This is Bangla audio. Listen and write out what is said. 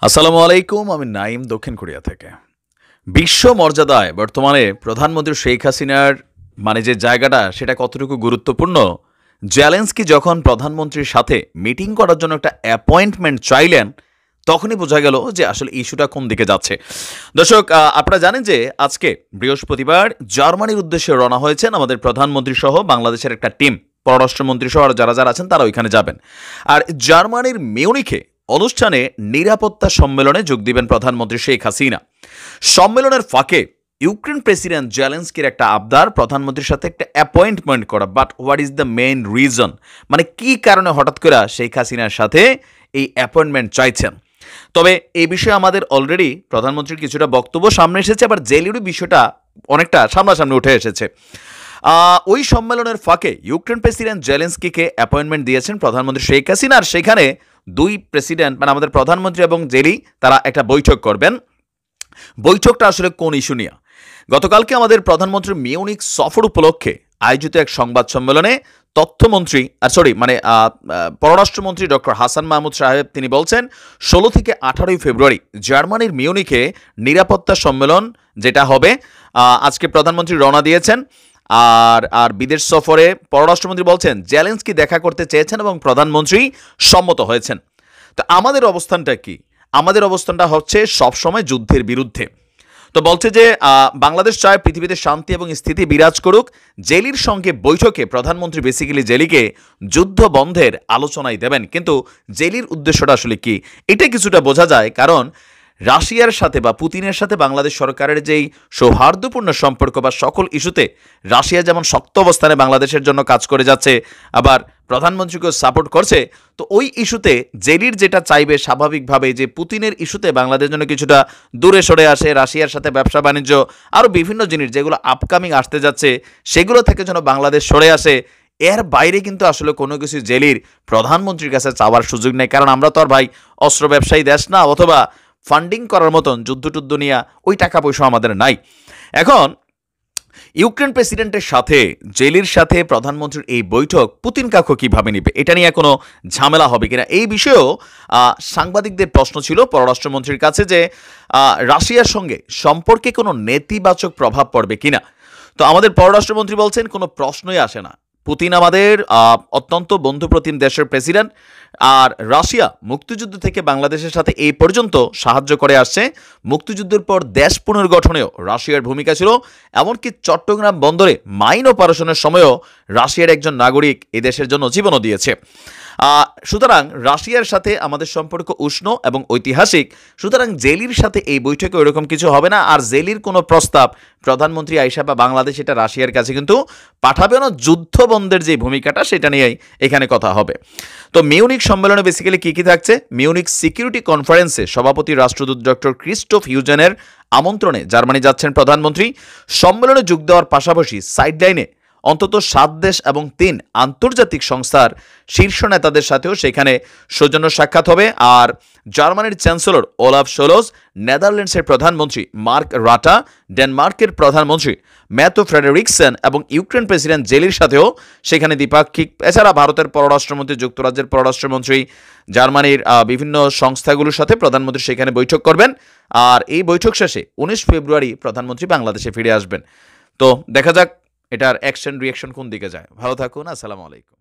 আসসালামু আলাইকুম, আমি নাইম দক্ষিণ কোরিয়া থেকে। বিশ্ব মর্যাদায় বর্তমানে প্রধানমন্ত্রী শেখ হাসিনার যে জায়গাটা সেটা কতটুকু গুরুত্বপূর্ণ, জেলেনস্কি যখন প্রধানমন্ত্রীর সাথে মিটিং করার জন্য একটা অ্যাপয়েন্টমেন্ট চাইলেন, তখনই বোঝা গেল যে আসলে ইস্যুটা কোন দিকে যাচ্ছে। দর্শক, আপনারা জানেন যে আজকে বৃহস্পতিবার জার্মানির উদ্দেশ্যে রওনা হয়েছেন আমাদের প্রধানমন্ত্রী সহ বাংলাদেশের একটা টিম। পররাষ্ট্রমন্ত্রী সহ আর যারা যারা আছেন তারা ওইখানে যাবেন। আর জার্মানির মিউনিখে অনুষ্ঠানে নিরাপত্তা সম্মেলনে যোগ দিবেন প্রধানমন্ত্রী শেখ হাসিনা। সম্মেলনের ফাঁকে ইউক্রেন প্রেসিডেন্ট জেলেনস্কির একটা আবদার প্রধানমন্ত্রীর সাথে একটা অ্যাপয়েন্টমেন্ট করা। But what is the main reason, কি কারণে হঠাৎ করে শেখ হাসিনার সাথে এই অ্যাপয়েন্টমেন্ট চাইছেন? তবে এই বিষয়ে আমাদের অলরেডি প্রধানমন্ত্রীর কিছুটা বক্তব্য সামনে এসেছে, আবার জেলেরও বিষয়টা অনেকটা সামনাসামনি উঠে এসেছে। ওই সম্মেলনের ফাঁকে ইউক্রেন প্রেসিডেন্ট জেলেনস্কিকে অ্যাপয়েন্টমেন্ট দিয়েছেন প্রধানমন্ত্রী শেখ হাসিনা। আর সেখানে দুই প্রেসিডেন্ট আমাদের প্রধানমন্ত্রী এবং জেলি তারা একটা বৈঠক করবেন। বৈঠকটা আসলে কোন ইস্যু নিয়ে? গতকালকে আমাদের প্রধানমন্ত্রীর মিউনিক সফর উপলক্ষে আয়োজিত এক সংবাদ সম্মেলনে পররাষ্ট্রমন্ত্রী ডক্টর হাসান মাহমুদ সাহেব তিনি বলছেন 16 থেকে 18 ফেব্রুয়ারি জার্মানির মিউনিকে নিরাপত্তা সম্মেলন যেটা হবে, আজকে প্রধানমন্ত্রী রওনা দিয়েছেন। আর বিদেশ সফরে পররাষ্ট্রমন্ত্রী বলছেন জেলেনস্কি দেখা করতে চেয়েছেন এবং প্রধানমন্ত্রী সম্মত হয়েছেন। তো আমাদের অবস্থানটা কি? আমাদের অবস্থানটা হচ্ছে সবসময় যুদ্ধের বিরুদ্ধে। তো বলছে যে বাংলাদেশ চায় পৃথিবীতে শান্তি এবং স্থিতি বিরাজ করুক। জেলির সঙ্গে বৈঠকে প্রধানমন্ত্রী বেসিক্যালি জেলিকে যুদ্ধ বন্ধের আলোচনায় দেবেন। কিন্তু জেলির উদ্দেশ্যটা আসলে কি, এটা কিছুটা বোঝা যায়, কারণ রাশিয়ার সাথে বা পুতিনের সাথে বাংলাদেশ সরকারের যেই সৌহার্দ্যপূর্ণ সম্পর্ক বা সকল ইস্যুতে রাশিয়া যেমন শক্ত অবস্থানে বাংলাদেশের জন্য কাজ করে যাচ্ছে, আবার প্রধানমন্ত্রীকেও সাপোর্ট করছে, তো ওই ইস্যুতে জেলির যেটা চাইবে স্বাভাবিকভাবে যে পুতিনের ইস্যুতে বাংলাদেশ যেন কিছুটা দূরে সরে আসে, রাশিয়ার সাথে ব্যবসা বাণিজ্য আরও বিভিন্ন জিনিস যেগুলো আপকামিং আসতে যাচ্ছে সেগুলো থেকে যেন বাংলাদেশ সরে আসে। এর বাইরে কিন্তু আসলে কোনো কিছু জেলির প্রধানমন্ত্রীর কাছে চাওয়ার সুযোগ নেই, কারণ আমরা তো আর ভাই অস্ত্র ব্যবসায়ী দেশ না, অথবা ফান্ডিং করার মতন যুদ্ধ নিয়ে ওই টাকা পয়সা আমাদের নাই। এখন ইউক্রেন প্রেসিডেন্টের সাথে জেলির সাথে প্রধানমন্ত্রীর এই বৈঠক পুতিন কাকু কীভাবে নেবে, এটা নিয়ে কোনো ঝামেলা হবে কিনা, এই বিষয়েও সাংবাদিকদের প্রশ্ন ছিল পররাষ্ট্রমন্ত্রীর কাছে যে রাশিয়ার সঙ্গে সম্পর্কে কোনো নেতিবাচক প্রভাব পড়বে কিনা। তো আমাদের পররাষ্ট্রমন্ত্রী বলছেন কোনো প্রশ্নই আসে না। পুতিন আমাদের অত্যন্ত বন্ধুপ্রতিম দেশের প্রেসিডেন্ট, আর রাশিয়া মুক্তিযুদ্ধ থেকে বাংলাদেশের সাথে এই পর্যন্ত সাহায্য করে আসছে। মুক্তিযুদ্ধের পর দেশ পুনর্গঠনেও রাশিয়ার ভূমিকা ছিল, এমনকি চট্টগ্রাম বন্দরে মাইন অপারেশনের সময়ও রাশিয়ার একজন নাগরিক এই দেশের জন্য জীবনও দিয়েছে। সুতরাং রাশিয়ার সাথে আমাদের সম্পর্ক উষ্ণ এবং ঐতিহাসিক। সুতরাং জেলির সাথে এই বৈঠকে ওইরকম কিছু হবে না। আর জেলির কোনো প্রস্তাব প্রধানমন্ত্রী আইসা বা বাংলাদেশ এটা রাশিয়ার কাছে কিন্তু পাঠাবে না। যুদ্ধবন্ধের যে ভূমিকাটা সেটা নিয়েই এখানে কথা হবে। তো মিউনিক সম্মেলনে বেসিক্যালি কী থাকছে? মিউনিক সিকিউরিটি কনফারেন্সে সভাপতি রাষ্ট্রদূত ডক্টর ক্রিস্টোফ হিউজেনের আমন্ত্রণে জার্মানি যাচ্ছেন প্রধানমন্ত্রী। সম্মেলনে যোগ দেওয়ার পাশাপাশি সাইডলাইনে অন্তত 7 দেশ এবং 3 আন্তর্জাতিক সংস্থার শীর্ষ নেতাদের সাথেও সেখানে সৌজন্য সাক্ষাৎ হবে। আর জার্মানির চ্যান্সেলর ওলাফ শোলজ, নেদারল্যান্ডসের প্রধানমন্ত্রী মার্ক রাটা, ডেনমার্কের প্রধানমন্ত্রী ম্যাথু ফ্রেডেরিকসেন এবং ইউক্রেন প্রেসিডেন্ট জেলির সাথেও সেখানে দ্বিপাক্ষিক, এছাড়া ভারতের পররাষ্ট্রমন্ত্রী, যুক্তরাজ্যের পররাষ্ট্রমন্ত্রী, জার্মানির বিভিন্ন সংস্থাগুলোর সাথে প্রধানমন্ত্রী সেখানে বৈঠক করবেন। আর এই বৈঠক শেষে 19 ফেব্রুয়ারি প্রধানমন্ত্রী বাংলাদেশে ফিরে আসবেন। তো দেখা যাক এটার অ্যাকশন রিয়াকশন কোন দিকে যায়। ভালো থাকুন, আসসালামু আলাইকুম।